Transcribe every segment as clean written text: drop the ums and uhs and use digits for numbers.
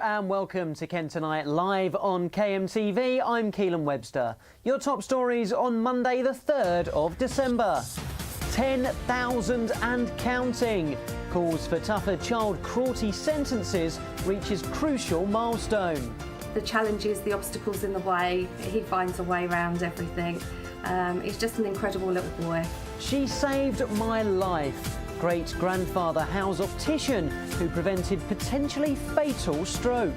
and welcome to KentOnline live on KMTV. I'm Keelan Webster. Your top stories on Monday the 3rd of December. 10,000 and counting. Calls for tougher child cruelty sentences reaches crucial milestone. The challenges, the obstacles in the way, he finds a way around everything. He's just an incredible little boy. She saved my life. Great-grandfather Hal's optician who prevented potentially fatal stroke.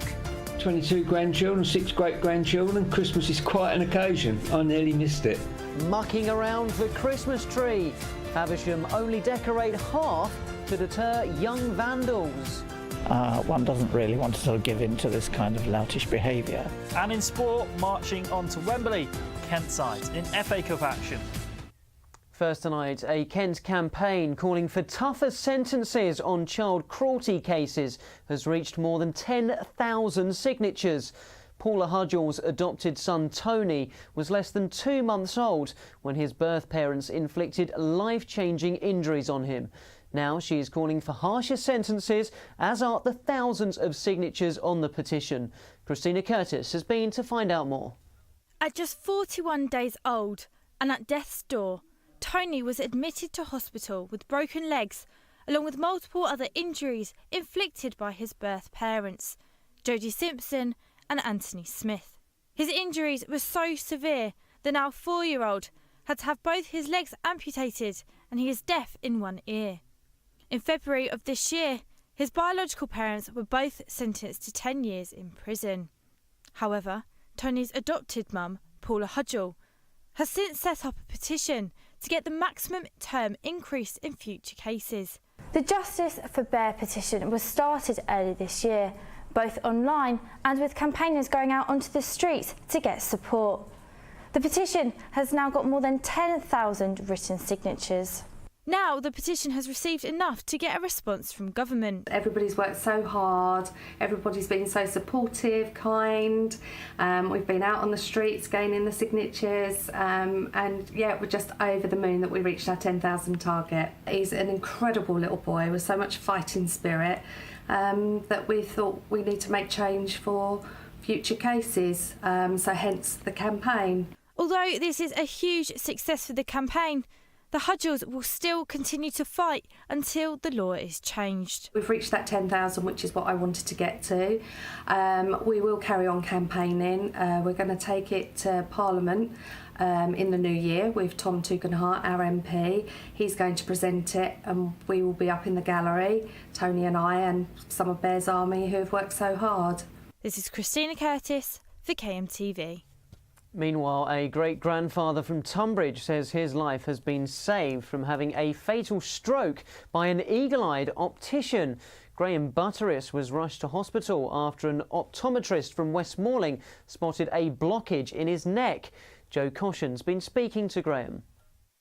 22 grandchildren, 6 great-grandchildren. Christmas is quite an occasion. I nearly missed it. Mucking around the Christmas tree. Faversham only decorate half to deter young vandals. One doesn't really want to sort of give in to this kind of loutish behaviour. And in sport, marching on to Wembley, Kent side in FA Cup action. First tonight, a Kent campaign calling for tougher sentences on child cruelty cases has reached more than 10,000 signatures. Paula Hudgell's adopted son Tony was less than 2 months old when his birth parents inflicted life-changing injuries on him. Now she is calling for harsher sentences, as are the thousands of signatures on the petition. Christina Curtis has been to find out more. At just 41 days old and at death's door, Tony was admitted to hospital with broken legs, along with multiple other injuries inflicted by his birth parents, Jodie Simpson and Anthony Smith. His injuries were so severe that now 4-year-old had to have both his legs amputated and he is deaf in one ear. In February of this year, his biological parents were both sentenced to 10 years in prison. However, Tony's adopted mum, Paula Hudgell, has since set up a petition to get the maximum term increased in future cases. The Justice for Bear petition was started early this year, both online and with campaigners going out onto the streets to get support. The petition has now got more than 10,000 written signatures. Now the petition has received enough to get a response from government. Everybody's worked so hard, everybody's been so supportive, kind. We've been out on the streets gaining the signatures and yeah, we're just over the moon that we reached our 10,000 target. He's an incredible little boy with so much fighting spirit that we thought we need to make change for future cases, so hence the campaign. Although this is a huge success for the campaign, the Hudgells will still continue to fight until the law is changed. We've reached that 10,000, which is what I wanted to get to. We will carry on campaigning. We're going to take it to Parliament in the new year with Tom Tugendhat, our MP. He's going to present it and we will be up in the gallery, Tony and I and some of Bear's Army who have worked so hard. This is Christina Curtis for KMTV. Meanwhile, a great-grandfather from Tunbridge says his life has been saved from having a fatal stroke by an eagle-eyed optician. Graham Butteris was rushed to hospital after an optometrist from Westmoreland spotted a blockage in his neck. Joe Caution's been speaking to Graham.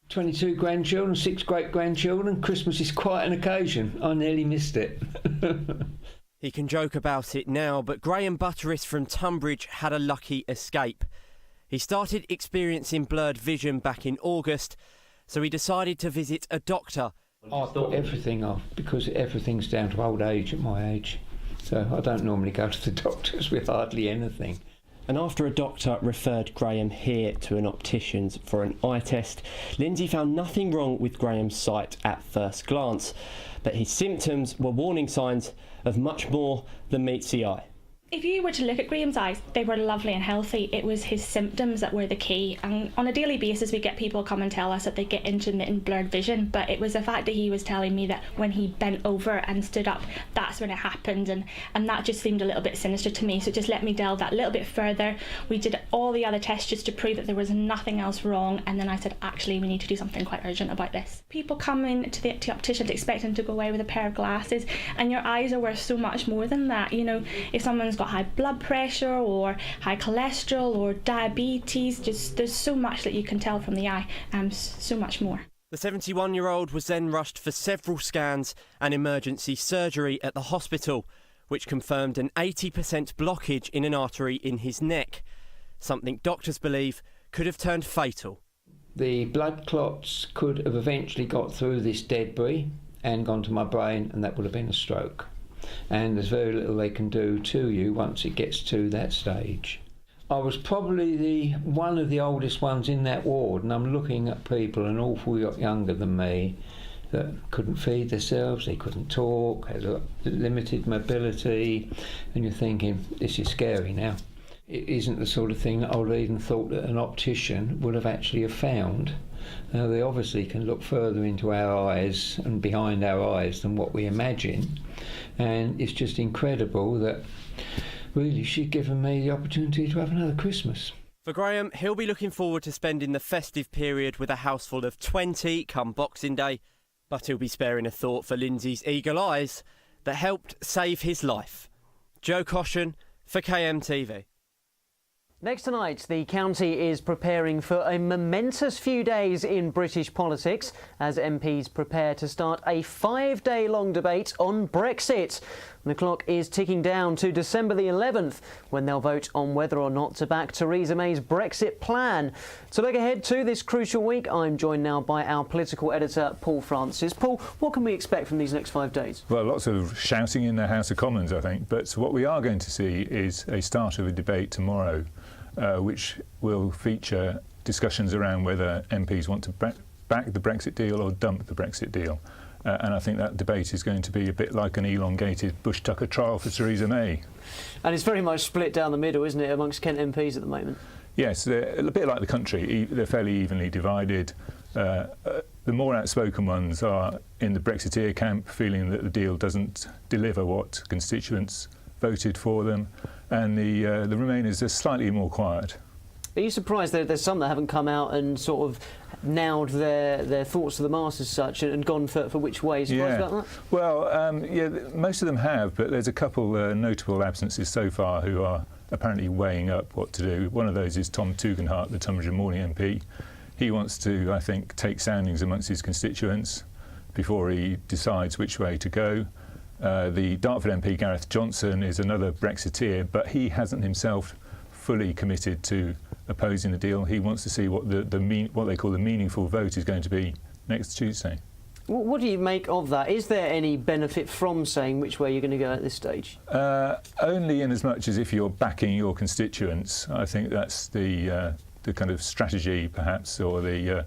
22 grandchildren, 6 great-grandchildren. Christmas is quite an occasion. I nearly missed it. He can joke about it now, but Graham Butteris from Tunbridge had a lucky escape. He started experiencing blurred vision back in August, so he decided to visit a doctor. I thought everything off because everything's down to old age at my age. So I don't normally go to the doctors with hardly anything. And after a doctor referred Graham here to an optician's for an eye test, Lindsay found nothing wrong with Graham's sight at first glance, but his symptoms were warning signs of much more than meets the eye. If you were to look at Graham's eyes, they were lovely and healthy. It was his symptoms that were the key. And on a daily basis, we get people come and tell us that they get intermittent blurred vision. But it was the fact that he was telling me that when he bent over and stood up, that's when it happened. And that just seemed a little bit sinister to me. So it just let me delve that little bit further. We did all the other tests just to prove that there was nothing else wrong. And then I said, actually, we need to do something quite urgent about this. People come in to the opticians expecting to go away with a pair of glasses. And your eyes are worth so much more than that. You know, if someone's got high blood pressure or high cholesterol or diabetes, just there's so much that you can tell from the eye, so much more. The 71-year-old was then rushed for several scans and emergency surgery at the hospital, which confirmed an 80% blockage in an artery in his neck, something doctors believe could have turned fatal. The blood clots could have eventually got through this debris and gone to my brain, and that would have been a stroke. and there's very little they can do to you once it gets to that stage. I was probably one of the oldest ones in that ward, and I'm looking at people an awful lot younger than me that couldn't feed themselves, they couldn't talk, had limited mobility, and you're thinking, this is scary now. It isn't the sort of thing that I would have even thought that an optician would have actually found. They obviously can look further into our eyes and behind our eyes than what we imagine, and it's just incredible that really she'd given me the opportunity to have another Christmas. For Graham, he'll be looking forward to spending the festive period with a house full of 20 come Boxing Day, but he'll be sparing a thought for Lindsay's eagle eyes that helped save his life. Joe Caution for KMTV. Next tonight, the county is preparing for a momentous few days in British politics as MPs prepare to start a 5-day-long debate on Brexit. The clock is ticking down to December the 11th when they'll vote on whether or not to back Theresa May's Brexit plan. To look ahead to this crucial week, I'm joined now by our political editor, Paul Francis. Paul, what can we expect from these next 5 days? Well, lots of shouting in the House of Commons, I think. But what we are going to see is a start of a debate tomorrow, which will feature discussions around whether MPs want to back the Brexit deal or dump the Brexit deal. And I think that debate is going to be a bit like an elongated Bush-Tucker trial for Theresa May. And it's very much split down the middle, isn't it, amongst Kent MPs at the moment? Yes, they're a bit like the country. They're fairly evenly divided. The more outspoken ones are in the Brexiteer camp, feeling that the deal doesn't deliver what constituents voted for them, and the Remainers are slightly more quiet. Are you surprised that there's some that haven't come out and sort of nailed their thoughts to the mast as such and gone for which way? Surprised about that? Well, yeah, most of them have, but there's a couple notable absences so far who are apparently weighing up what to do. One of those is Tom Tugendhat, the Tunbridge and Morning MP. He wants to, I think, take soundings amongst his constituents before he decides which way to go. The Dartford MP, Gareth Johnson, is another Brexiteer, but he hasn't himself fully committed to opposing the deal. He wants to see what what they call the meaningful vote is going to be next Tuesday. What do you make of that? Is there any benefit from saying which way you're going to go at this stage? Only in as much as if you're backing your constituents. I think that's the kind of strategy, perhaps, or the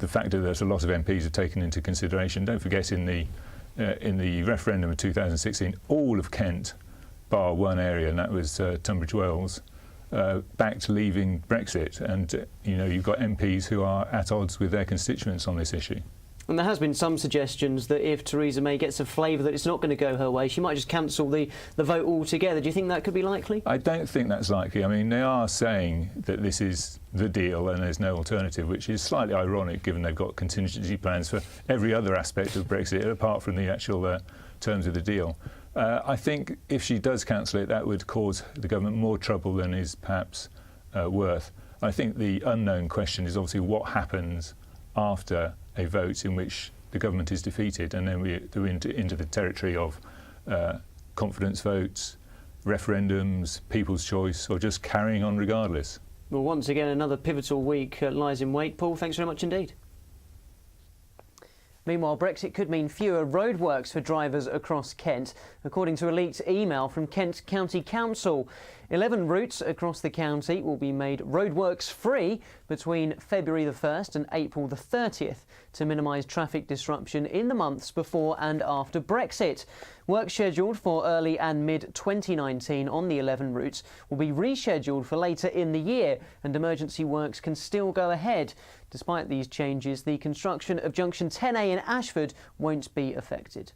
factor that a lot of MPs have taken into consideration. Don't forget, in the referendum of 2016, all of Kent, bar one area, and that was Tunbridge Wells, backed leaving Brexit, and you've got MPs who are at odds with their constituents on this issue. And there has been some suggestions that if Theresa May gets a flavour that it's not going to go her way, she might just cancel the vote altogether. Do you think that could be likely? I don't think that's likely. I mean, they are saying that this is the deal and there's no alternative, which is slightly ironic given they've got contingency plans for every other aspect of Brexit apart from the actual terms of the deal. I think if she does cancel it, that would cause the government more trouble than is perhaps worth. I think the unknown question is obviously what happens after a vote in which the government is defeated, and then we're into the territory of confidence votes, referendums, people's choice, or just carrying on regardless. Well, once again, another pivotal week lies in wait. Paul, thanks very much indeed. Meanwhile, Brexit could mean fewer roadworks for drivers across Kent. According to a leaked email from Kent County Council, 11 routes across the county will be made roadworks free between February the 1st and April the 30th to minimise traffic disruption in the months before and after Brexit. Work scheduled for early and mid-2019 on the 11 routes will be rescheduled for later in the year, and emergency works can still go ahead. Despite these changes, the construction of Junction 10A in Ashford won't be affected.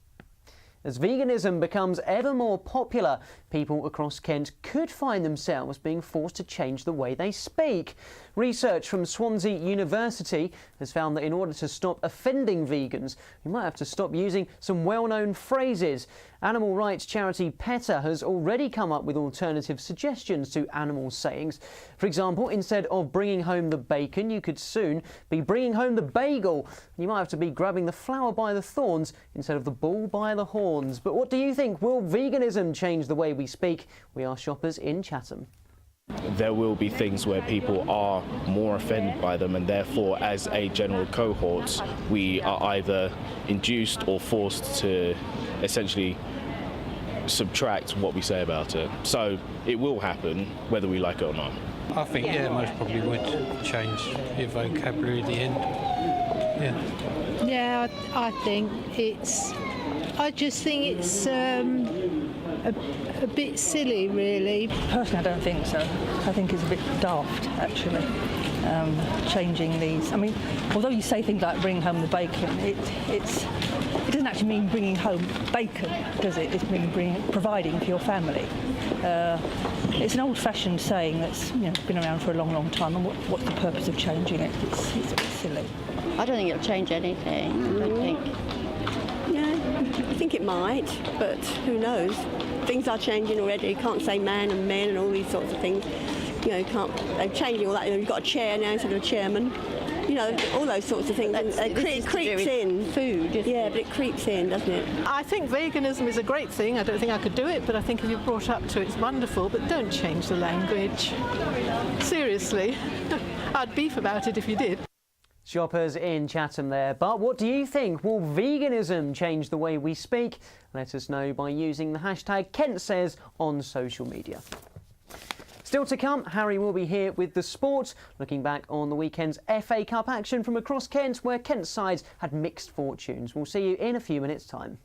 As veganism becomes ever more popular, people across Kent could find themselves being forced to change the way they speak. Research from Swansea University has found that in order to stop offending vegans, we might have to stop using some well-known phrases. Animal rights charity PETA has already come up with alternative suggestions to animal sayings. For example, instead of bringing home the bacon, you could soon be bringing home the bagel. You might have to be grabbing the flower by the thorns instead of the bull by the horns. But what do you think? Will veganism change the way we speak? We are shoppers in Chatham. There will be things where people are more offended by them, and therefore as a general cohort we are either induced or forced to essentially subtract what we say about it. So it will happen whether we like it or not. I think, yeah, most probably would change your vocabulary at the end. Yeah, I think it's. I just think it's a bit silly, really. Personally, I don't think so. I think it's a bit daft, actually, changing these. I mean, although you say things like bring home the bacon, it doesn't actually mean bringing home bacon, does it? It's providing for your family. It's an old-fashioned saying that's been around for a long, long time, and what's the purpose of changing it? It's a bit silly. I don't think it'll change anything. I don't think. Yeah, I think it might, but who knows? Things are changing already. You can't say man and men and all these sorts of things. They're changing all that. You've got a chair now instead of a chairman. All those sorts of things. It creeps in. Food. Yeah, but it creeps in, doesn't it? I think veganism is a great thing. I don't think I could do it, but I think if you're brought up to it, it's wonderful. But don't change the language. Seriously. I'd beef about it if you did. Shoppers in Chatham there. But what do you think? Will veganism change the way we speak? Let us know by using the hashtag KentSays on social media. Still to come, Harry will be here with the sport, looking back on the weekend's FA Cup action from across Kent, where Kent's sides had mixed fortunes. We'll see you in a few minutes' time.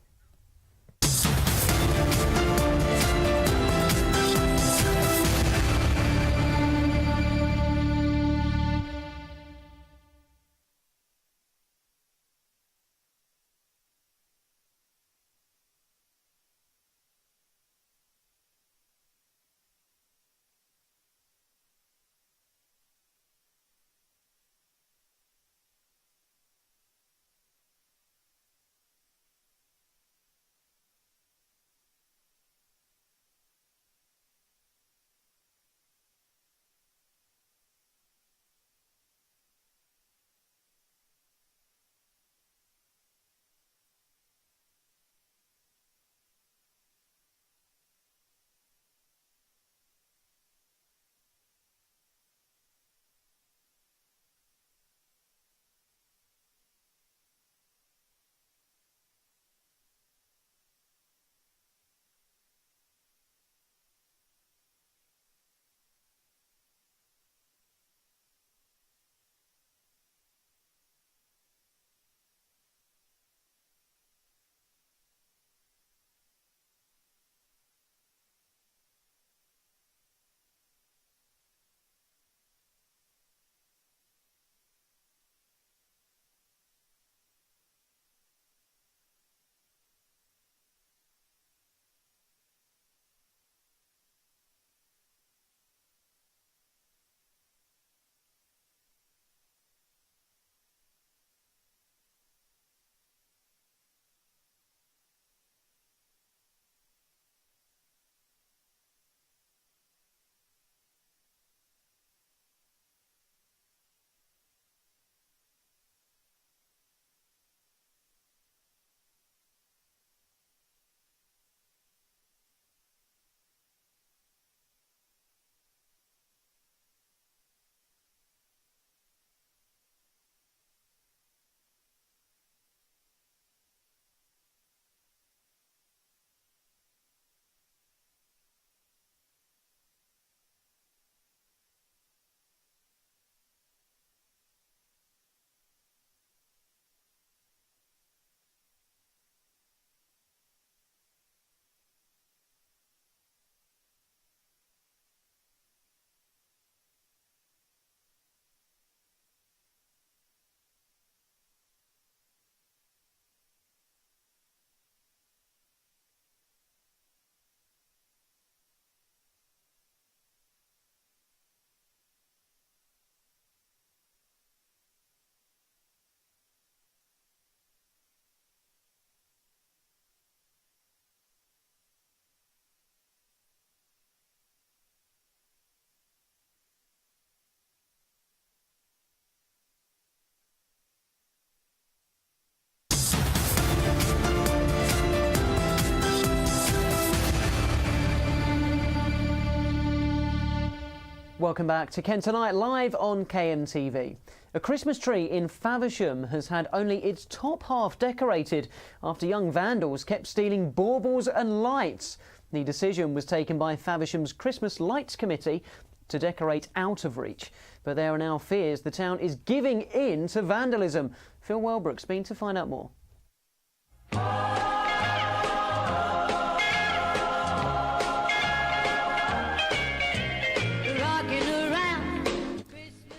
Welcome back to KentOnline, live on KMTV. A Christmas tree in Faversham has had only its top half decorated after young vandals kept stealing baubles and lights. The decision was taken by Faversham's Christmas Lights Committee to decorate out of reach. But there are now fears the town is giving in to vandalism. Phil Welbrook's been to find out more.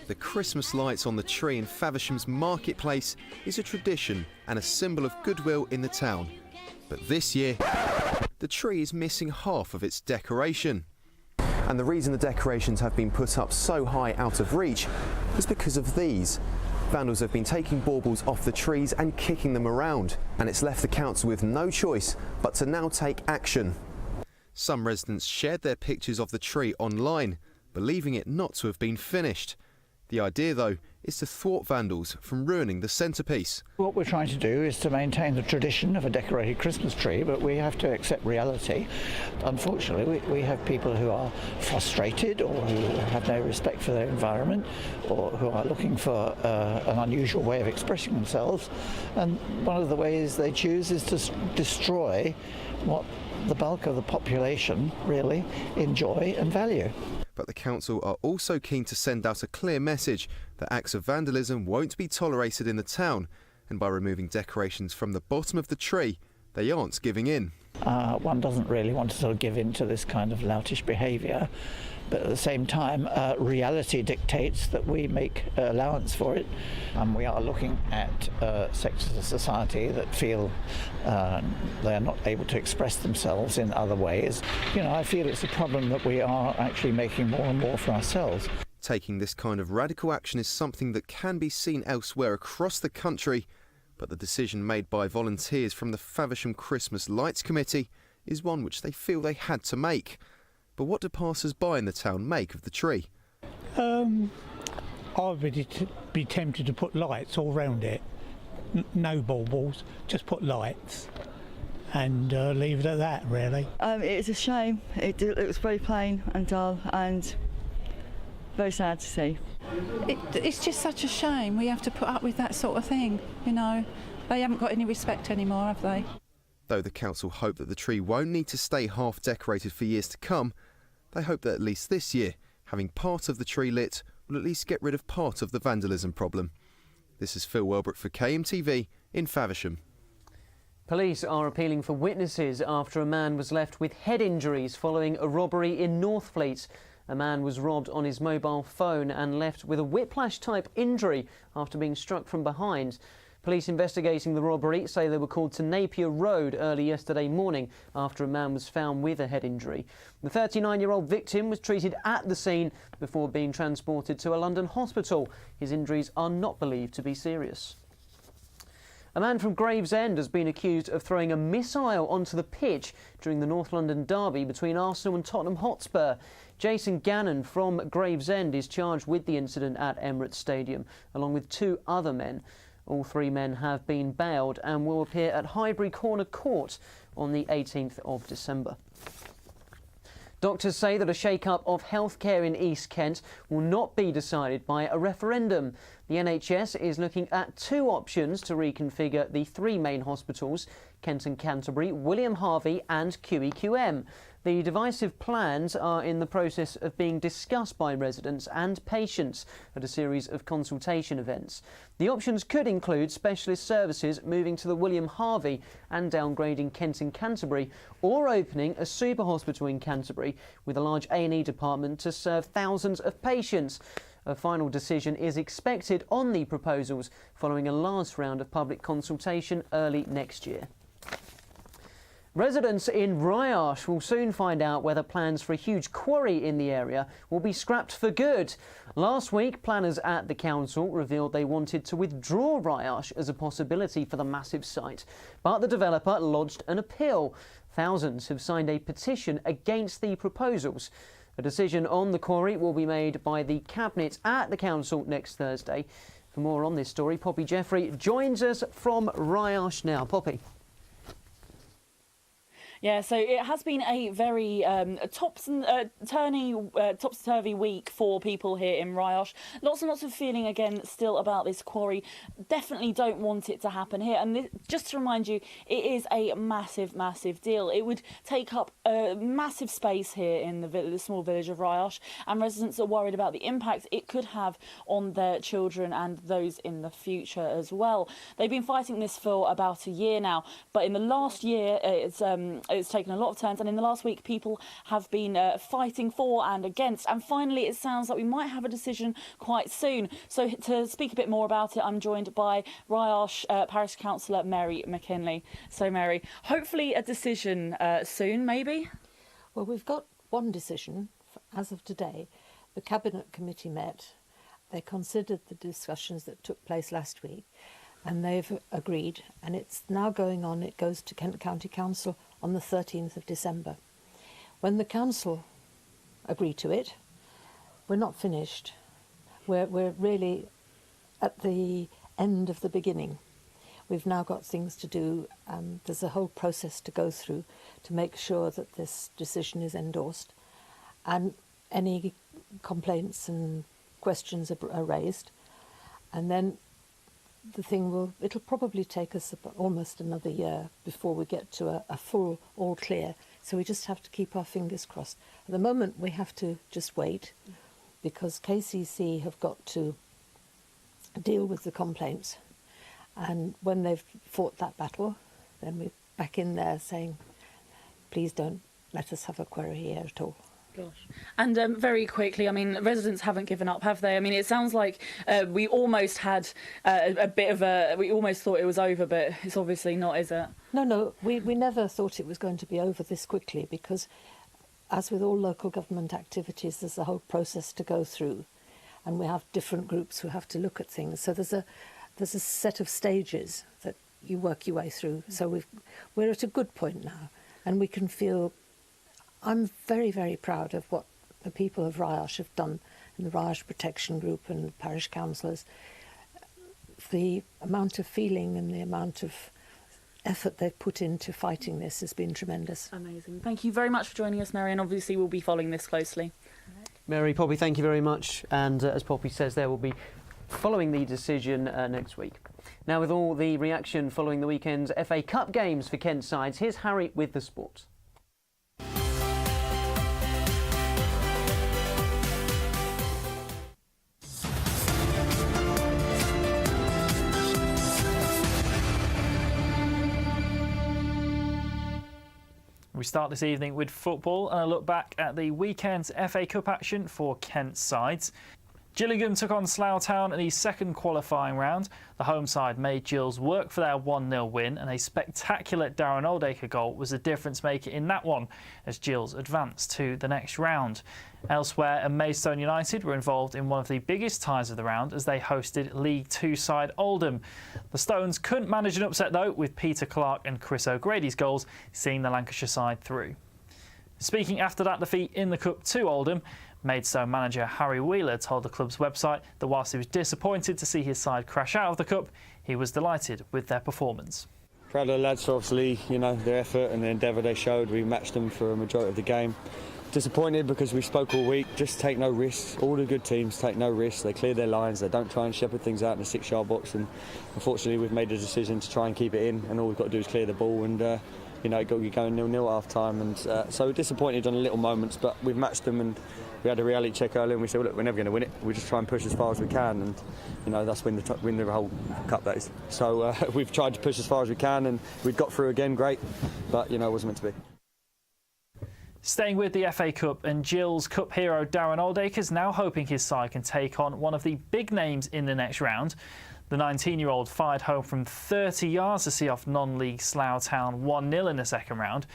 The Christmas lights on the tree in Faversham's marketplace is a tradition and a symbol of goodwill in the town. But this year, the tree is missing half of its decoration. And the reason the decorations have been put up so high out of reach is because of these. Vandals have been taking baubles off the trees and kicking them around, and it's left the council with no choice but to now take action. Some residents shared their pictures of the tree online, believing it not to have been finished. The idea, though, is to thwart vandals from ruining the centrepiece. What we're trying to do is to maintain the tradition of a decorated Christmas tree, but we have to accept reality. Unfortunately, we have people who are frustrated or who have no respect for their environment or who are looking for an unusual way of expressing themselves. And one of the ways they choose is to destroy what the bulk of the population really enjoy and value. But the council are also keen to send out a clear message that acts of vandalism won't be tolerated in the town, and by removing decorations from the bottom of the tree, they aren't giving in. One doesn't really want to sort of give in to this kind of loutish behaviour, but at the same time reality dictates that we make allowance for it, and we are looking at sectors of society that feel they are not able to express themselves in other ways. You know, I feel it's a problem that we are actually making more and more for ourselves. Taking this kind of radical action is something that can be seen elsewhere across the country, but the decision made by volunteers from the Faversham Christmas Lights Committee is one which they feel they had to make. But what do passers-by in the town make of the tree? I would be tempted to put lights all round it. No baubles, just put lights and leave it at that, really. It's a shame. It looks very plain and dull and very sad to see. It's just such a shame we have to put up with that sort of thing, you know. They haven't got any respect anymore, have they? Though the council hope that the tree won't need to stay half decorated for years to come, they hope that at least this year, having part of the tree lit will at least get rid of part of the vandalism problem. This is Phil Welbrook for KMTV in Faversham. Police are appealing for witnesses after a man was left with head injuries following a robbery in Northfleet. A man was robbed on his mobile phone and left with a whiplash-type injury after being struck from behind. Police investigating the robbery say they were called to Napier Road early yesterday morning after a man was found with a head injury. The 39-year-old victim was treated at the scene before being transported to a London hospital. His injuries are not believed to be serious. A man from Gravesend has been accused of throwing a missile onto the pitch during the North London derby between Arsenal and Tottenham Hotspur. Jason Gannon from Gravesend is charged with the incident at Emirates Stadium, along with 2 other men. All 3 men have been bailed and will appear at Highbury Corner Court on the 18th of December. Doctors say that a shake-up of healthcare in East Kent will not be decided by a referendum. The NHS is looking at 2 options to reconfigure the 3 main hospitals, Kent and Canterbury, William Harvey and QEQM. The divisive plans are in the process of being discussed by residents and patients at a series of consultation events. The options could include specialist services moving to the William Harvey and downgrading Kent and Canterbury, or opening a super hospital in Canterbury with a large A&E department to serve thousands of patients. A final decision is expected on the proposals following a last round of public consultation early next year. Residents in Ryash will soon find out whether plans for a huge quarry in the area will be scrapped for good. Last week, planners at the council revealed they wanted to withdraw Ryash as a possibility for the massive site, but the developer lodged an appeal. Thousands have signed a petition against the proposals. A decision on the quarry will be made by the Cabinet at the council next Thursday. For more on this story, Poppy Jeffrey joins us from Ryash now. Poppy. Yeah, so it has been a very topsy-turvy week for people here in Rioch. Lots and lots of feeling again still about this quarry. Definitely don't want it to happen here. And just to remind you, it is a massive, massive deal. It would take up a massive space here in the small village of Rioch, and residents are worried about the impact it could have on their children and those in the future as well. They've been fighting this for about a year now, but in the last year it's taken a lot of turns, and in the last week people have been fighting for and against, and finally it sounds like we might have a decision quite soon. So to speak a bit more about it, I'm joined by Rioch Parish Councillor Mary McKinley. So Mary, hopefully a decision soon, maybe? Well, we've got one decision as of today. The Cabinet Committee met, they considered the discussions that took place last week, and they've agreed, and it's now going on. It goes to Kent County Council on the 13th of December. When the council agree to it, we're not finished. We're really at the end of the beginning. We've now got things to do, and there's a whole process to go through to make sure that this decision is endorsed, and any complaints and questions are raised, and then the thing it'll probably take us almost another year before we get to a full all clear. So we just have to keep our fingers crossed. At the moment we have to just wait, because KCC have got to deal with the complaints, and when they've fought that battle, then we're back in there saying, please don't let us have a quarry here at all. Gosh. And very quickly, I mean, residents haven't given up, have they? I mean, it sounds like we almost had a bit of we almost thought it was over, but it's obviously not, is it? No, we never thought it was going to be over this quickly, because as with all local government activities, there's a whole process to go through, and we have different groups who have to look at things. So there's a set of stages that you work your way through. So we're at a good point now, and we can feel. I'm very, very proud of what the people of Rioch have done in the Rioch Protection Group and the parish councillors. The amount of feeling and the amount of effort they've put into fighting this has been tremendous. Amazing. Thank you very much for joining us, Mary, and obviously we'll be following this closely. Mary, Poppy, thank you very much. And as Poppy says, there will be following the decision next week. Now, with all the reaction following the weekend's FA Cup games for Kent sides, here's Harry with the sport. We start this evening with football and a look back at the weekend's FA Cup action for Kent sides. Gillingham took on Slough Town in the second qualifying round. The home side made Gills work for their 1-0 win, and a spectacular Darren Oldacre goal was the difference maker in that one as Gills advanced to the next round. Elsewhere, Maidstone United were involved in one of the biggest ties of the round as they hosted League Two side Oldham. The Stones couldn't manage an upset though, with Peter Clark and Chris O'Grady's goals seeing the Lancashire side through. Speaking after that defeat in the Cup to Oldham, Maidstone manager Harry Wheeler told the club's website that whilst he was disappointed to see his side crash out of the Cup, he was delighted with their performance. Proud of the lads for obviously, their effort and the endeavour they showed. We matched them for a majority of the game. Disappointed because we spoke all week, just take no risks. All the good teams take no risks. They clear their lines, they don't try and shepherd things out in the 6-yard box, and unfortunately we've made a decision to try and keep it in, and all we've got to do is clear the ball, and it got you going 0-0 at half time, and so disappointed on little moments, but we've matched them, and we had a reality check earlier and we said, well, look, we're never going to win it. We just try and push as far as we can, and that's win the whole cup, that is. So we've tried to push as far as we can, and we've got through again, great, but it wasn't meant to be. Staying with the FA Cup, and Gills Cup hero Darren Oldacre is now hoping his side can take on one of the big names in the next round. The 19-year-old fired home from 30 yards to see off non-league Slough Town 1-0 in the second round.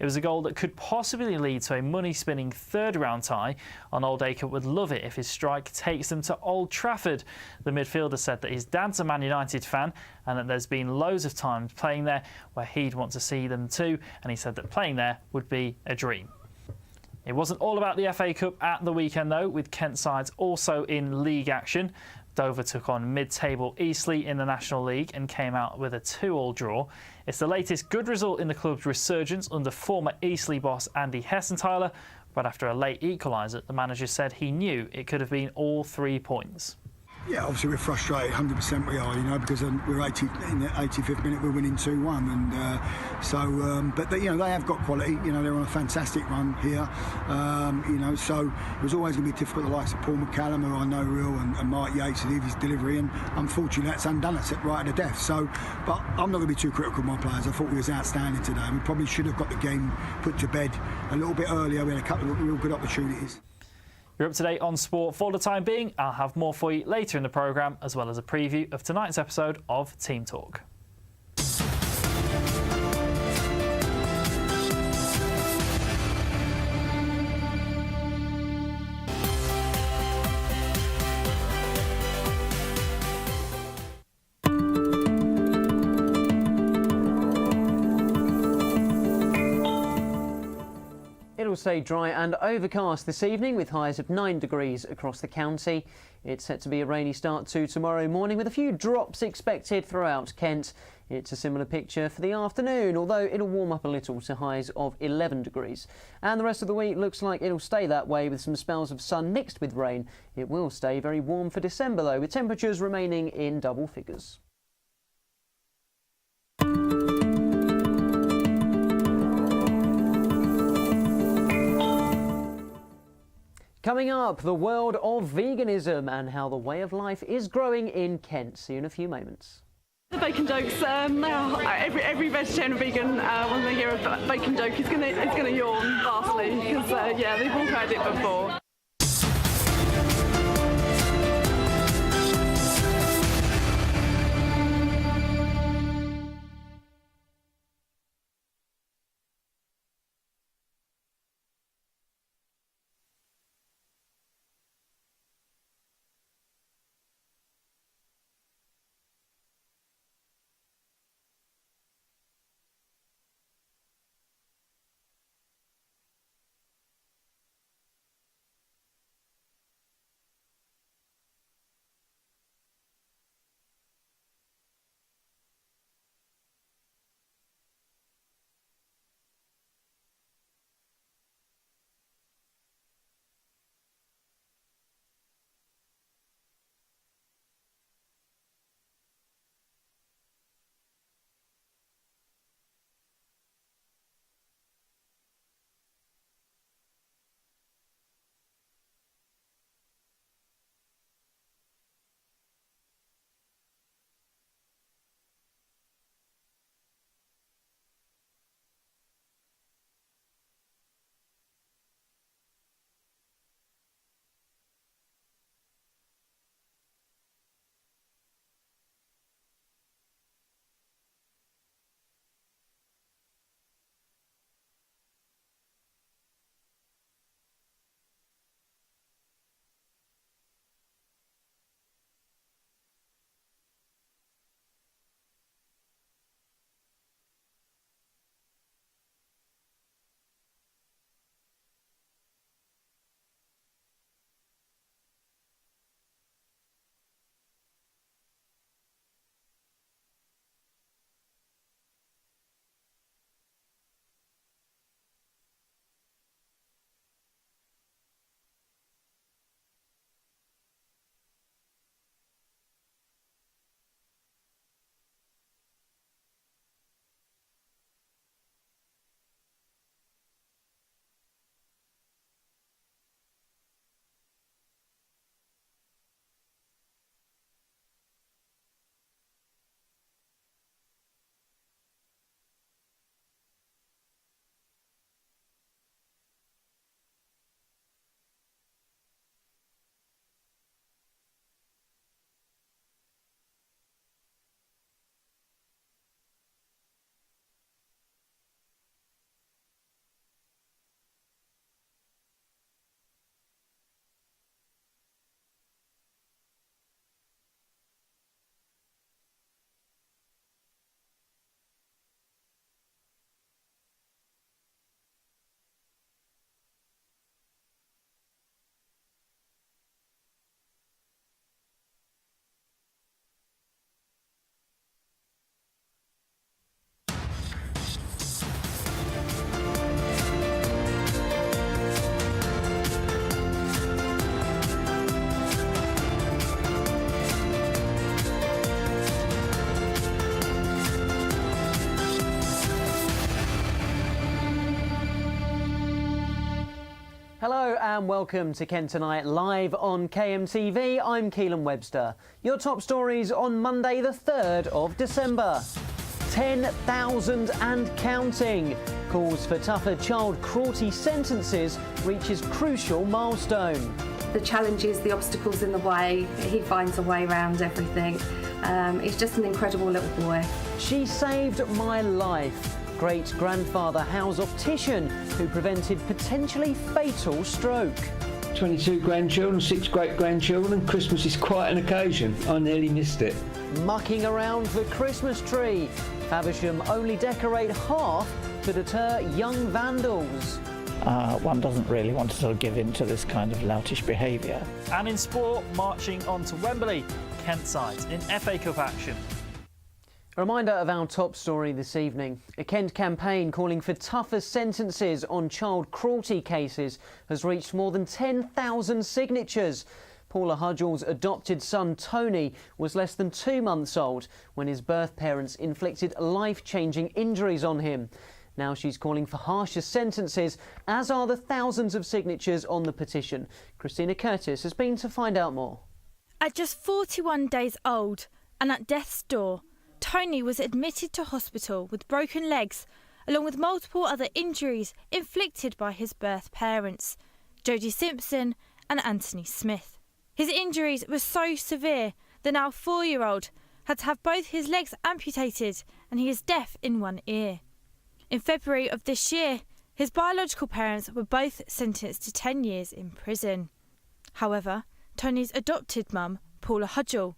It was a goal that could possibly lead to a money-spinning third-round tie, and Oldacre would love it if his strike takes them to Old Trafford. The midfielder said that his dad's a Man United fan and that there's been loads of times playing there where he'd want to see them too, and he said that playing there would be a dream. It wasn't all about the FA Cup at the weekend though, with Kent sides also in league action. Dover took on mid-table Eastleigh in the National League and came out with a 2-2 draw. It's the latest good result in the club's resurgence under former Eastleigh boss Andy Hessenthaler, but after a late equaliser, the manager said he knew it could have been all 3 points. Yeah, obviously we're frustrated, 100% we are, because we're in the 85th minute we're winning 2-1, and but they have got quality, they're on a fantastic run here, so it was always going to be difficult. The likes of Paul McCallum, who I know real, and Mark Yates with his delivery, and unfortunately that's undone us right at the death. So, but I'm not going to be too critical of my players. I thought we was outstanding today. We probably should have got the game put to bed a little bit earlier. We had a couple of real good opportunities. You're up to date on sport for the time being. I'll have more for you later in the programme, as well as a preview of tonight's episode of Team Talk. It'll stay dry and overcast this evening with highs of 9 degrees across the county. It's set to be a rainy start to tomorrow morning with a few drops expected throughout Kent. It's a similar picture for the afternoon, although it'll warm up a little to highs of 11 degrees. And the rest of the week looks like it'll stay that way with some spells of sun mixed with rain. It will stay very warm for December though, with temperatures remaining in double figures. Coming up, the world of veganism and how the way of life is growing in Kent. See you in a few moments. The bacon jokes, every vegetarian or vegan, when they hear a bacon joke, is gonna yawn vastly because yeah, they've all heard it before. Hello and welcome to KentOnline live on KMTV. I'm Keelan Webster. Your top stories on Monday the 3rd of December. 10,000 and counting. Calls for tougher child cruelty sentences reaches crucial milestone. The challenges, the obstacles in the way, he finds a way around everything. He's just an incredible little boy. She saved my life. Great-grandfather Hal's optician who prevented potentially fatal stroke. 22 grandchildren, 6 great-grandchildren. Christmas is quite an occasion. I nearly missed it. Mucking around the Christmas tree. Faversham only decorate half to deter young vandals. One doesn't really want to sort of give in to this kind of loutish behaviour. And in sport, marching on to Wembley, Kent sides in FA Cup action. A reminder of our top story this evening. A Kent campaign calling for tougher sentences on child cruelty cases has reached more than 10,000 signatures. Paula Hudgell's adopted son Tony was less than 2 months old when his birth parents inflicted life-changing injuries on him. Now she's calling for harsher sentences, as are the thousands of signatures on the petition. Christina Curtis has been to find out more. At just 41 days old and at death's door, Tony was admitted to hospital with broken legs, along with multiple other injuries inflicted by his birth parents, Jodie Simpson and Anthony Smith. His injuries were so severe the now 4-year-old had to have both his legs amputated and he is deaf in one ear. In February of this year, his biological parents were both sentenced to 10 years in prison. However, Tony's adopted mum, Paula Hudgell,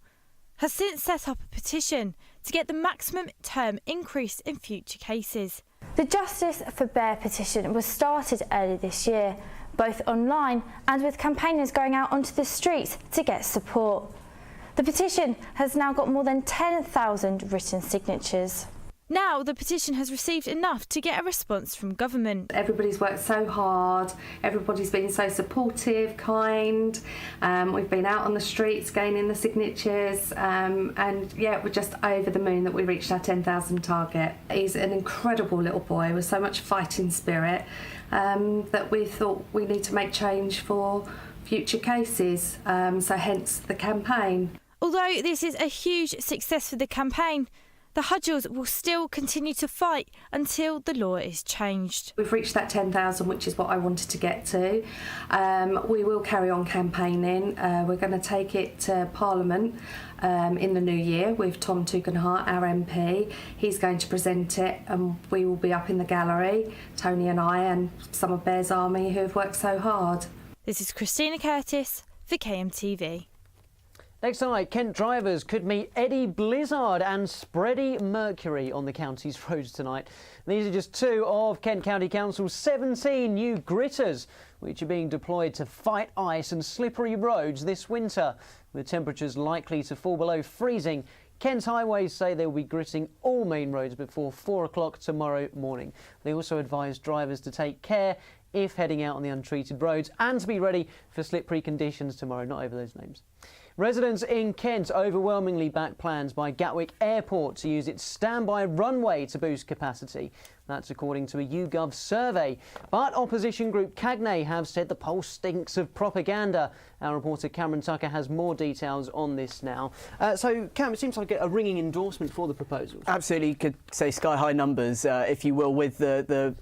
has since set up a petition to get the maximum term increased in future cases. The Justice for Bear petition was started early this year, both online and with campaigners going out onto the streets to get support. The petition has now got more than 10,000 written signatures. Now the petition has received enough to get a response from government. Everybody's worked so hard, everybody's been so supportive, kind. We've been out on the streets gaining the signatures, and yeah, we're just over the moon that we reached our 10,000 target. He's an incredible little boy with so much fighting spirit that we thought we need to make change for future cases, so hence the campaign. Although this is a huge success for the campaign, the Hudgells will still continue to fight until the law is changed. We've reached that 10,000, which is what I wanted to get to. We will carry on campaigning. We're going to take it to Parliament in the new year with Tom Tugendhat, our MP. He's going to present it and we will be up in the gallery, Tony and I and some of Bear's Army who have worked so hard. This is Christina Curtis for KMTV. Next night, Kent drivers could meet Eddie Blizzard and Spready Mercury on the county's roads tonight. These are just 2 of Kent County Council's 17 new gritters, which are being deployed to fight ice and slippery roads this winter. With temperatures likely to fall below freezing, Kent Highways say they'll be gritting all main roads before 4 o'clock tomorrow morning. They also advise drivers to take care if heading out on the untreated roads and to be ready for slippery conditions tomorrow. Not over those names. Residents in Kent overwhelmingly back plans by Gatwick Airport to use its standby runway to boost capacity. That's according to a YouGov survey. But opposition group Cagney have said the poll stinks of propaganda. Our reporter Cameron Tucker has more details on this now. So, Cam, it seems like a ringing endorsement for the proposal. Absolutely, you could say sky-high numbers, if you will, with the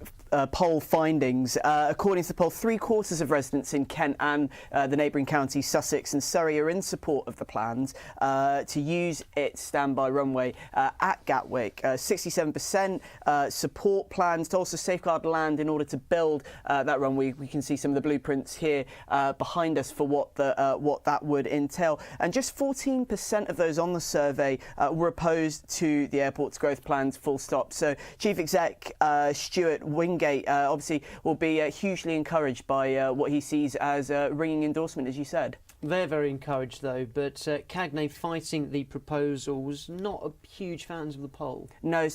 poll findings. According to the poll, 3/4 of residents in Kent and the neighbouring counties, Sussex and Surrey, are in support of the plans to use its standby runway at Gatwick. 67% support plans to also safeguard land in order to build that runway. We can see some of the blueprints here behind us for what that would entail. And just 14% of those on the survey were opposed to the airport's growth plans, full stop. So Chief Exec Stuart Wingate obviously will be hugely encouraged by what he sees as a ringing endorsement, as you said. They're very encouraged though, but Cagney fighting the proposals, not huge fans of the poll. No,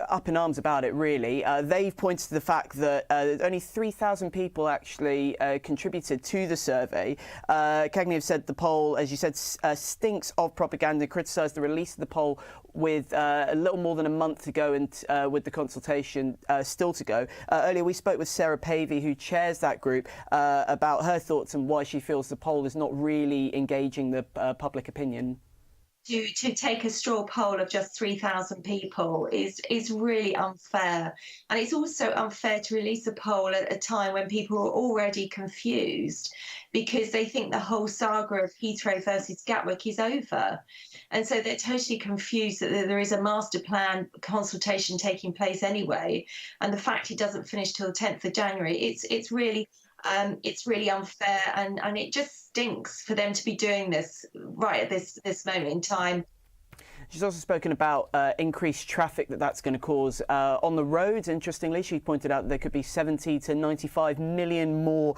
up in arms about it really. They've pointed to the fact that only 3,000 people actually contributed to the survey. Cagney have said the poll, as you said, stinks of propaganda, criticised the release of the poll with a little more than a month to go and with the consultation still to go. Earlier we spoke with Sarah Pavey, who chairs that group, about her thoughts and why she feels the poll is not really engaging the public opinion. To take a straw poll of just 3,000 people is really unfair. And it's also unfair to release a poll at a time when people are already confused because they think the whole saga of Heathrow versus Gatwick is over. And so they're totally confused that there is a master plan consultation taking place anyway. And the fact it doesn't finish till the 10th of January, it's really unfair, and it just stinks for them to be doing this right at this moment in time. She's also spoken about increased traffic that's going to cause on the roads. Interestingly, she pointed out that there could be 70 to 95 million more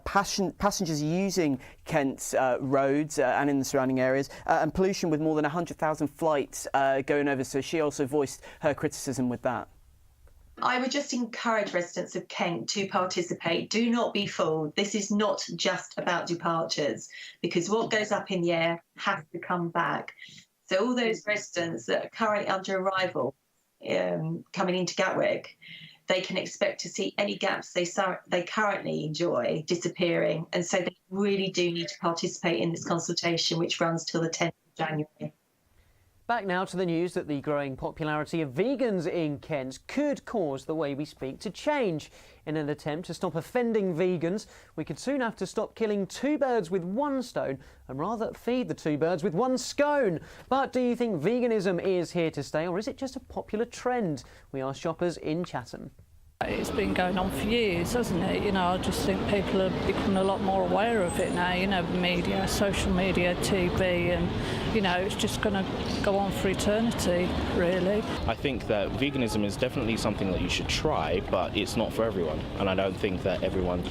passengers using Kent's roads and in the surrounding areas, and pollution with more than 100,000 flights going over. So she also voiced her criticism with that. I would just encourage residents of Kent to participate. Do not be fooled. This is not just about departures, because what goes up in the air has to come back. So all those residents that are currently under arrival coming into Gatwick, they can expect to see any gaps they currently enjoy disappearing. And so they really do need to participate in this consultation, which runs till the 10th of January. Back now to the news that the growing popularity of vegans in Kent could cause the way we speak to change. In an attempt to stop offending vegans, we could soon have to stop killing two birds with one stone and rather feed the two birds with one scone. But do you think veganism is here to stay, or is it just a popular trend? We asked shoppers in Chatham. It's been going on for years, hasn't it? You know, I just think people are becoming a lot more aware of it now, you know, media, social media, TV, and, you know, it's just going to go on for eternity, really. I think that veganism is definitely something that you should try, but it's not for everyone, and I don't think that everyone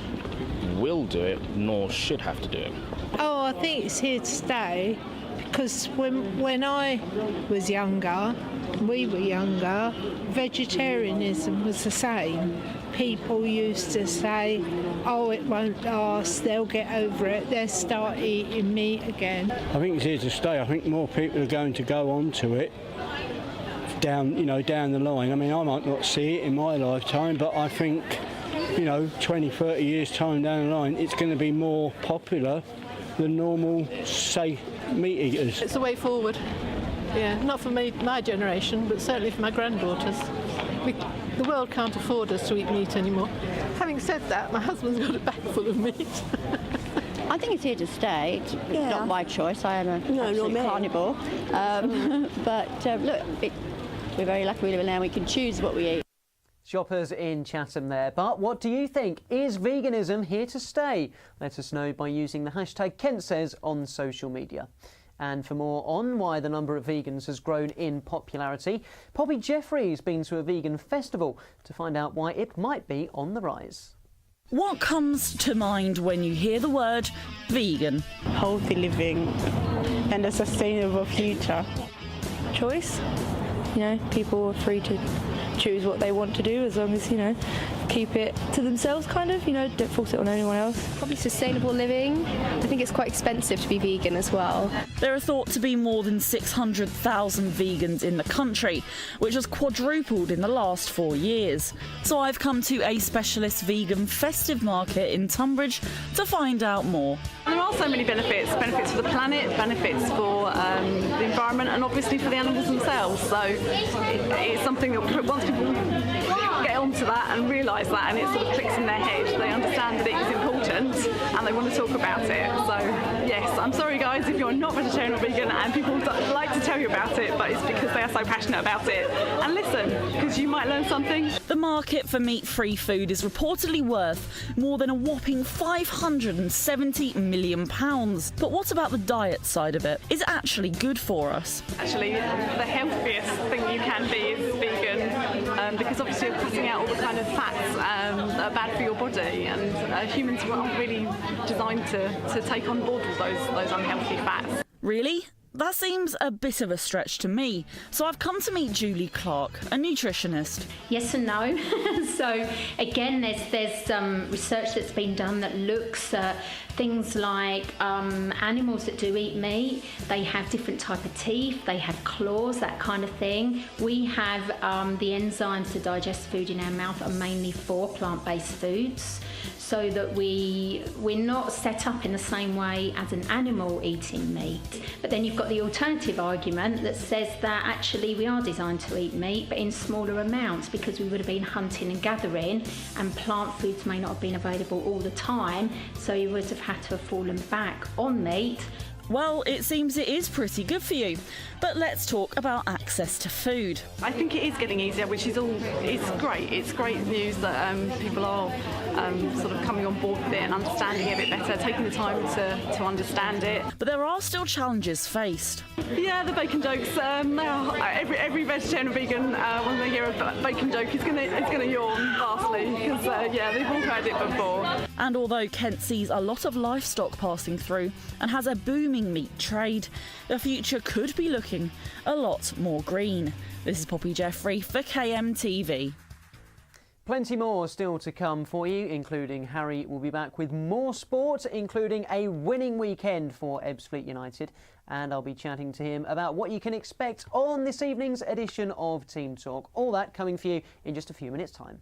will do it, nor should have to do it. Oh, I think it's here to stay, because when I was younger, we were younger, vegetarianism was the same. People used to say, oh, it won't last, they'll get over it, they'll start eating meat again. I think it's here to stay. I think more people are going to go on to it down the line. I mean, I might not see it in my lifetime, but I think, 20, 30 years time down the line, it's going to be more popular than normal, say, meat eaters. It's the way forward. Yeah, not for my generation, but certainly for my granddaughters. The world can't afford us to eat meat anymore. Having said that, my husband's got a bag full of meat. I think it's here to stay. It's not my choice. I am a carnivore. But look, we're very lucky we live in now. We can choose what we eat. Shoppers in Chatham there. But what do you think? Is veganism here to stay? Let us know by using the hashtag KentSays on social media. And for more on why the number of vegans has grown in popularity, Poppy Jeffrey's been to a vegan festival to find out why it might be on the rise. What comes to mind when you hear the word vegan? Healthy living and a sustainable future. Choice. People are free to choose what they want to do as long as, keep it to themselves kind of, don't force it on anyone else. Probably sustainable living. I think it's quite expensive to be vegan as well. There are thought to be more than 600,000 vegans in the country, which has quadrupled in the last 4 years. So I've come to a specialist vegan festive market in Tunbridge to find out more. There are so many benefits for the planet, benefits for the environment, and obviously for the animals themselves. So it's something that once people get onto that and realise that, and it sort of clicks in their head, they understand that it is important and they want to talk about it. So yes, I'm sorry guys if you're not vegetarian or vegan and people like to tell you about it, but it's because they are so passionate about it. And listen, because you might learn something. The market for meat-free food is reportedly worth more than a whopping £570 million. But what about the diet side of it? Is it actually good for us? Actually, the healthiest thing you can be is vegan, because obviously you're cutting out all the kind of fats that are bad for your body, and humans aren't really designed to take on board all those unhealthy fats. Really? That seems a bit of a stretch to me. So I've come to meet Julie Clark, a nutritionist. Yes and no. So again, there's research that's been done that looks at things like animals that do eat meat. They have different type of teeth, they have claws, that kind of thing. We have the enzymes to digest food in our mouth are mainly for plant-based foods, so that we're not set up in the same way as an animal eating meat. But then you've got the alternative argument that says that actually we are designed to eat meat, but in smaller amounts, because we would have been hunting and gathering, and plant foods may not have been available all the time, so you would have had to have fallen back on meat. Well, it seems it is pretty good for you. But let's talk about access to food. I think it is getting easier, which is it's great. It's great news that people are sort of coming on board with it and understanding it a bit better, taking the time to understand it. But there are still challenges faced. Yeah, the bacon jokes. Every vegetarian and vegan, when they hear a bacon joke, is going to yawn vastly, because they've all heard it before. And although Kent sees a lot of livestock passing through and has a booming meat trade, the future could be looking a lot more green. This is Poppy Jeffrey for KMTV. Plenty more still to come for you, including Harry will be back with more sport, including a winning weekend for Ebbsfleet United. And I'll be chatting to him about what you can expect on this evening's edition of Team Talk. All that coming for you in just a few minutes' time.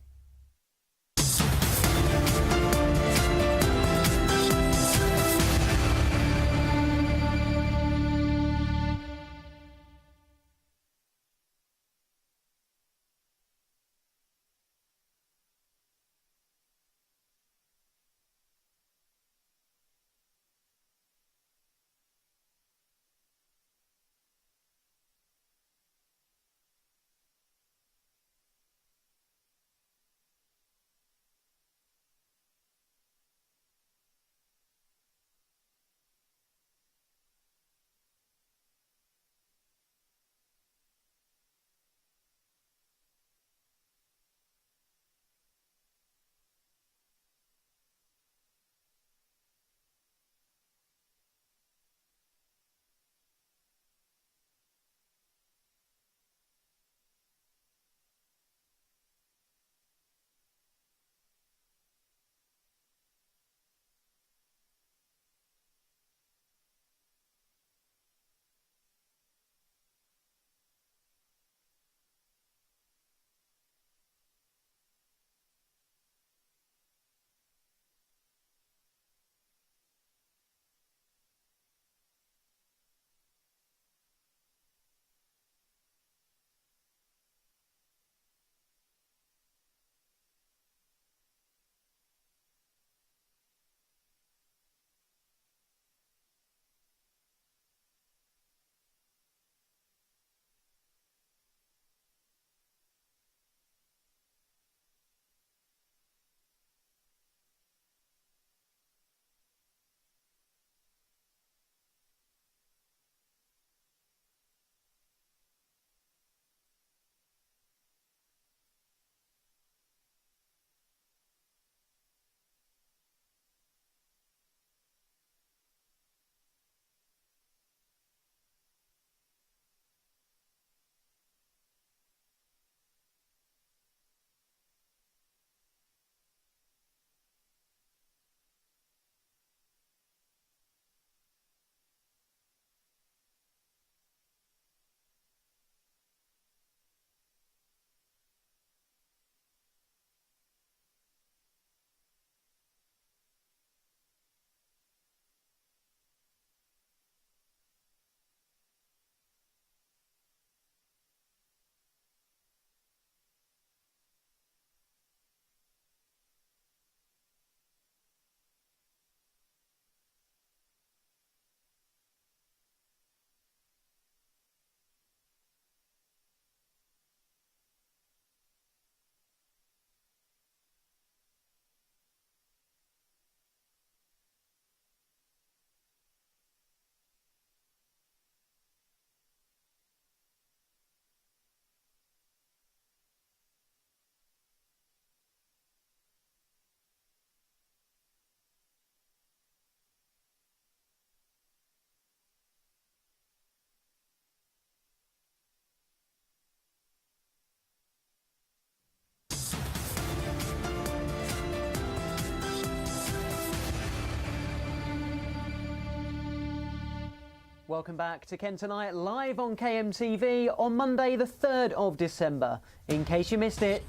Welcome back to KentOnline, live on KMTV on Monday the 3rd of December. In case you missed it,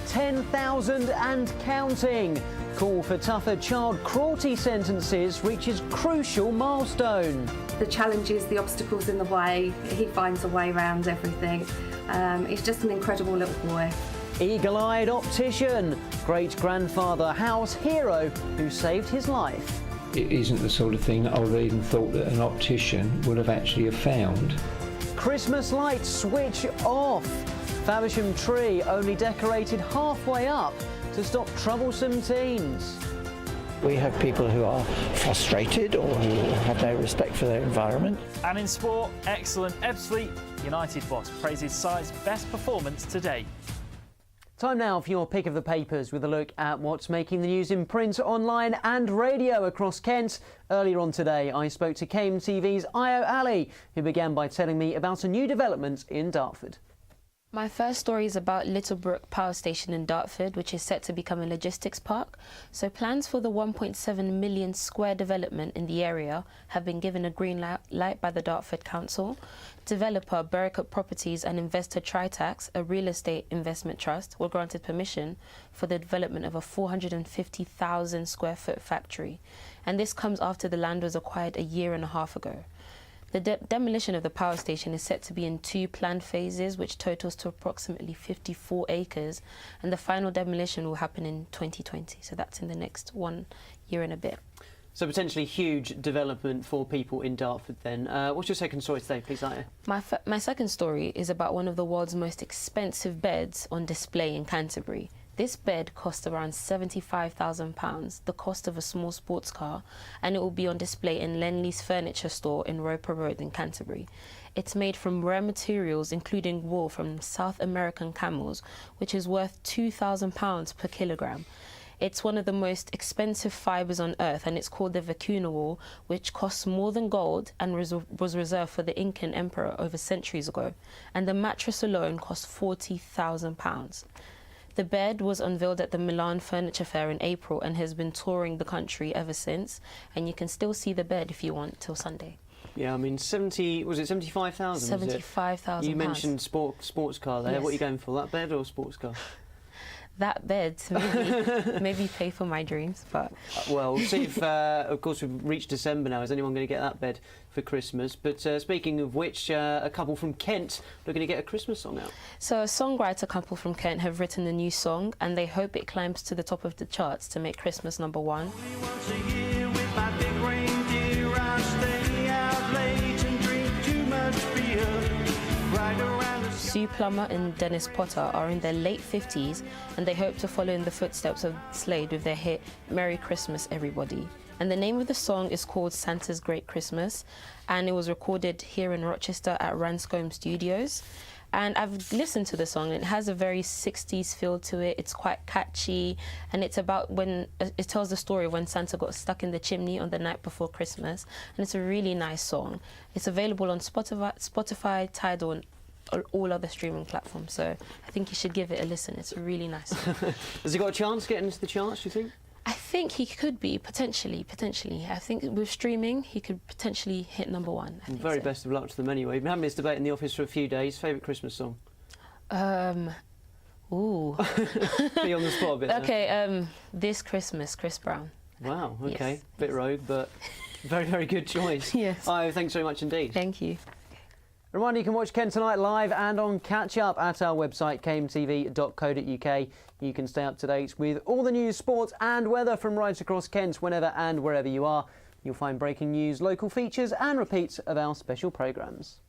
10,000 and counting. Call for tougher child cruelty sentences reaches crucial milestone. The challenges, the obstacles in the way, he finds a way around everything. He's just an incredible little boy. Eagle-eyed optician, great-grandfather house hero who saved his life. It isn't the sort of thing I would have even thought that an optician would have actually found. Christmas lights switch off. Faversham tree only decorated halfway up to stop troublesome teens. We have people who are frustrated or who have no respect for their environment. And in sport, excellent Ebbsfleet United boss praises side's best performance to date. Time now for your pick of the papers with a look at what's making the news in print, online and radio across Kent. Earlier on today, I spoke to KMTV's Io Ali, who began by telling me about a new development in Dartford. My first story is about Littlebrook Power Station in Dartford, which is set to become a logistics park. So plans for the 1.7 million square development in the area have been given a green light by the Dartford Council. Developer Berwick Properties and investor Tritax, a real estate investment trust, were granted permission for the development of a 450,000 square foot factory. And this comes after the land was acquired a year and a half ago. The demolition of the power station is set to be in 2 planned phases, which totals to approximately 54 acres, and the final demolition will happen in 2020, so that's in the next 1 year and a bit. So potentially huge development for people in Dartford then. What's your second story today, please, Aya? My second story is about one of the world's most expensive beds on display in Canterbury. This bed cost around £75,000, the cost of a small sports car, and it will be on display in Lenley's Furniture Store in Roper Road in Canterbury. It's made from rare materials, including wool from South American camels, which is worth £2,000 per kilogram. It's one of the most expensive fibres on earth, and it's called the vicuna wool, which costs more than gold and was reserved for the Incan emperor over centuries ago. And the mattress alone cost £40,000. The bed was unveiled at the Milan Furniture Fair in April and has been touring the country ever since. And you can still see the bed if you want till Sunday. Yeah, I mean, was it 75,000? £75,000. You mentioned sports car there. Yes. What are you going for, that bed or sports car? That bed, maybe pay for my dreams, but... Well, we'll see if, of course, we've reached December now. Is anyone going to get that bed for Christmas? But speaking of which, a couple from Kent are going to get a Christmas song out. So a songwriter couple from Kent have written a new song, and they hope it climbs to the top of the charts to make Christmas #1. Sue Plummer and Dennis Potter are in their late 50s, and they hope to follow in the footsteps of Slade with their hit Merry Christmas Everybody. And the name of the song is called Santa's Great Christmas, and it was recorded here in Rochester at Ranscombe Studios. And I've listened to the song, and it has a very 60s feel to it. It's quite catchy, and it's about when it tells the story of when Santa got stuck in the chimney on the night before Christmas. And it's a really nice song. It's available on Spotify, Tidal, and all other streaming platforms. So I think you should give it a listen. It's a really nice song. Has he got a chance getting into the charts, do you think? I think he could be, potentially. I think with streaming, he could potentially hit #1. Very best of luck to them anyway. We've been having this debate in the office for a few days. Favourite Christmas song? Ooh. Be on the spot a bit. Okay, This Christmas, Chris Brown. Wow, okay. Yes. Bit rogue, but very, very good choice. Yes. Oh, thanks very much indeed. Thank you. Reminder, you can watch KentOnline live and on catch-up at our website, kmtv.co.uk. You can stay up to date with all the news, sports and weather from right across Kent, whenever and wherever you are. You'll find breaking news, local features and repeats of our special programmes.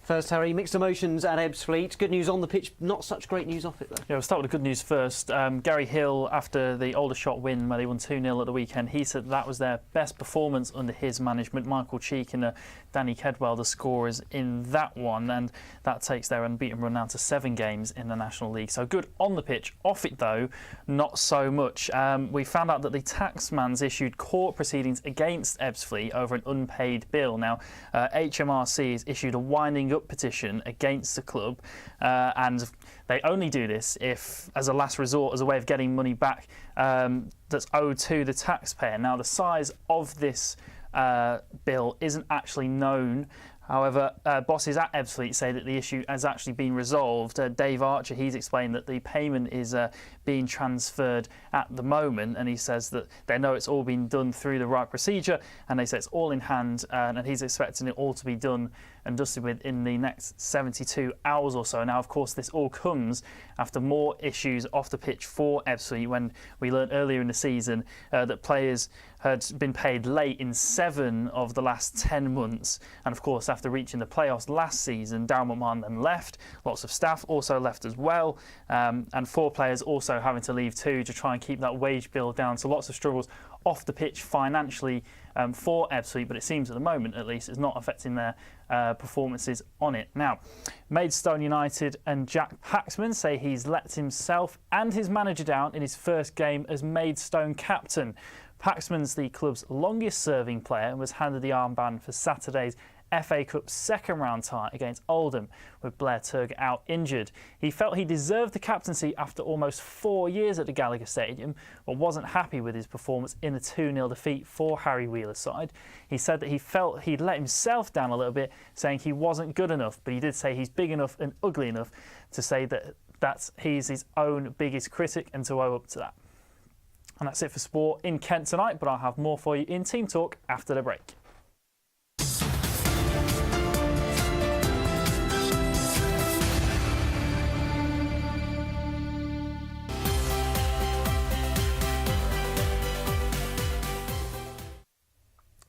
First, Harry, mixed emotions at Ebbsfleet. Good news on the pitch, not such great news off it, though. Yeah, we'll start with the good news first. Gary Hill, after the Aldershot win where they won 2-0 at the weekend, he said that was their best performance under his management. Michael Cheek and Danny Kedwell, the scorers in that one, and that takes their unbeaten run down to 7 games in the National League. So good on the pitch. Off it, though, not so much. We found out that the taxman's issued court proceedings against Ebbsfleet over an unpaid bill. Now, HMRC has issued a winding up petition against the club, and they only do this if, as a last resort, as a way of getting money back that's owed to the taxpayer. Now, the size of this bill isn't actually known. However, bosses at Ebbsfleet say that the issue has actually been resolved. Dave Archer, he's explained that the payment is being transferred at the moment, and he says that they know it's all been done through the right procedure, and they say it's all in hand, and he's expecting it all to be done and dusted with in the next 72 hours or so. Now, of course, this all comes after more issues off the pitch for Ebbsfleet, when we learned earlier in the season that players had been paid late in 7 of the last 10 months. And of course, after reaching the playoffs last season, Darryl McMahon then left. Lots of staff also left as well. And 4 players also having to leave too to try and keep that wage bill down. So lots of struggles off the pitch financially for Ebbsfleet, but it seems at the moment, at least, it's not affecting their performances on it. Now, Maidstone United and Jack Paxman say he's let himself and his manager down in his first game as Maidstone captain. Paxman's the club's longest-serving player and was handed the armband for Saturday's FA Cup second-round tie against Oldham, with Blair Turgott out injured. He felt he deserved the captaincy after almost 4 years at the Gallagher Stadium, but wasn't happy with his performance in the 2-0 defeat for Harry Wheeler's side. He said that he felt he'd let himself down a little bit, saying he wasn't good enough, but he did say he's big enough and ugly enough to say that he's his own biggest critic and to owe up to that. And that's it for sport in Kent tonight, but I'll have more for you in Team Talk after the break.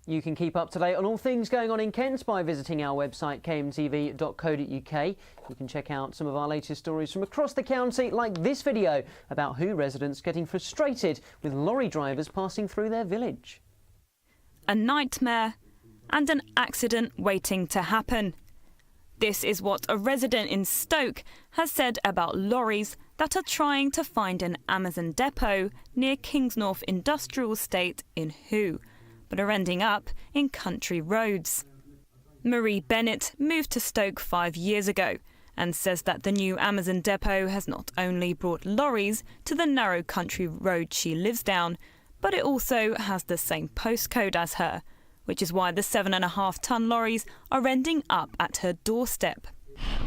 You can keep up to date on all things going on in Kent by visiting our website kmtv.co.uk. You can check out some of our latest stories from across the county, like this video about Who residents getting frustrated with lorry drivers passing through their village. A nightmare and an accident waiting to happen. This is what a resident in Stoke has said about lorries that are trying to find an Amazon depot near Kingsnorth Industrial Estate in Who, but are ending up in country roads. Marie Bennett moved to Stoke 5 years ago and says that the new Amazon depot has not only brought lorries to the narrow country road she lives down, but it also has the same postcode as her, which is why the 7.5-ton lorries are ending up at her doorstep.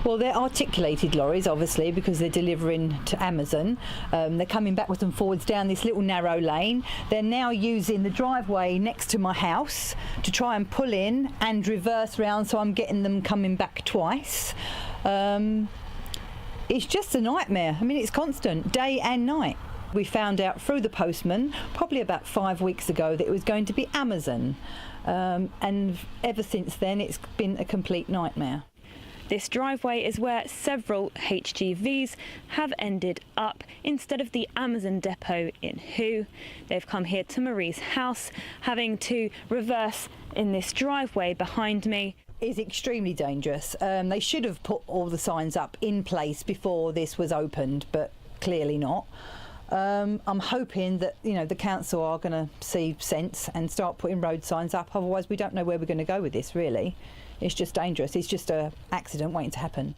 Well, they're articulated lorries, obviously, because they're delivering to Amazon. They're coming backwards and forwards down this little narrow lane. They're now using the driveway next to my house to try and pull in and reverse round, so I'm getting them coming back twice. It's just a nightmare. I mean, it's constant, day and night. We found out through the postman, probably about 5 weeks ago, that it was going to be Amazon. And ever since then, it's been a complete nightmare. This driveway is where several HGVs have ended up instead of the Amazon depot in Who. They've come here to Marie's house, having to reverse in this driveway behind me. Is extremely dangerous. They should have put all the signs up in place before this was opened, but clearly not. I'm hoping that the council are going to see sense and start putting road signs up. Otherwise, we don't know where we're going to go with this, really. It's just dangerous. It's just an accident waiting to happen.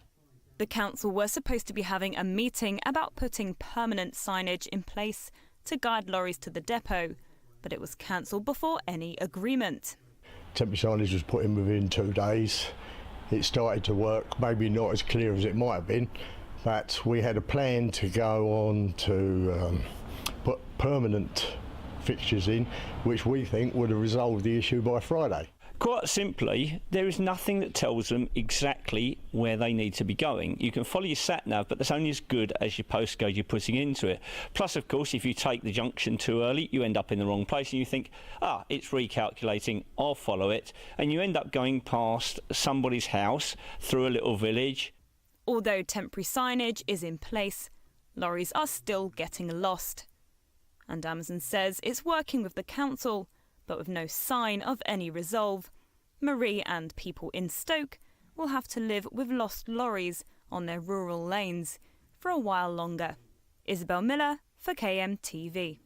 The council were supposed to be having a meeting about putting permanent signage in place to guide lorries to the depot, but it was cancelled before any agreement. Temporary signage was put in within 2 days. It started to work, maybe not as clear as it might have been, but we had a plan to go on to put permanent fixtures in, which we think would have resolved the issue by Friday. Quite simply, there is nothing that tells them exactly where they need to be going. You can follow your sat-nav, but that's only as good as your postcode you're putting into it. Plus, of course, if you take the junction too early, you end up in the wrong place and you think, it's recalculating, I'll follow it. And you end up going past somebody's house through a little village. Although temporary signage is in place, lorries are still getting lost. And Amazon says it's working with the council, but with no sign of any resolve. Marie and people in Stoke will have to live with lost lorries on their rural lanes for a while longer. Isabel Miller for KMTV.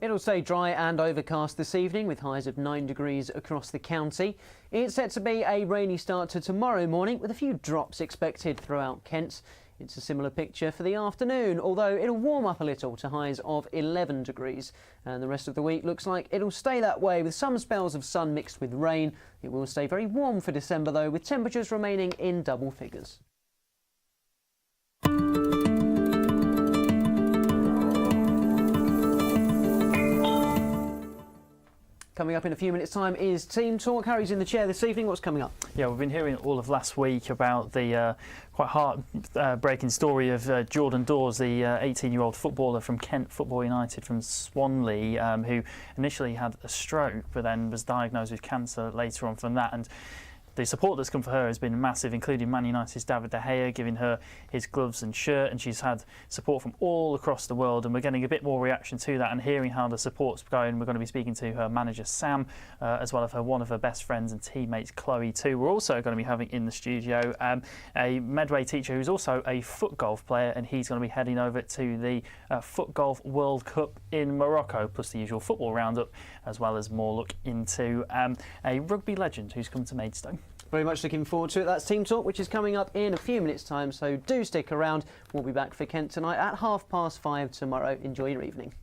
It'll stay dry and overcast this evening with highs of 9 degrees across the county. It's set to be a rainy start to tomorrow morning with a few drops expected throughout Kent. It's a similar picture for the afternoon, although it'll warm up a little to highs of 11 degrees. And the rest of the week looks like it'll stay that way with some spells of sun mixed with rain. It will stay very warm for December though, with temperatures remaining in double figures. Coming up in a few minutes' time is Team Talk. Harry's in the chair this evening. What's coming up? Yeah, we've been hearing all of last week about the quite heart-breaking story of Jordan Dawes, the 18-year-old footballer from Kent Football United from Swanley, who initially had a stroke but then was diagnosed with cancer later on from that. And the support that's come for her has been massive, including Man United's David De Gea giving her his gloves and shirt, and she's had support from all across the world, and we're getting a bit more reaction to that and hearing how the support's going. We're going to be speaking to her manager Sam, as well as one of her best friends and teammates Chloe too. We're also going to be having in the studio a Medway teacher who's also a foot golf player, and he's going to be heading over to the Foot Golf World Cup in Morocco, plus the usual football roundup, as well as more look into a rugby legend who's come to Maidstone. Very much looking forward to it. That's Team Talk, which is coming up in a few minutes' time, so do stick around. We'll be back for Kent Tonight at 5:30 tomorrow. Enjoy your evening.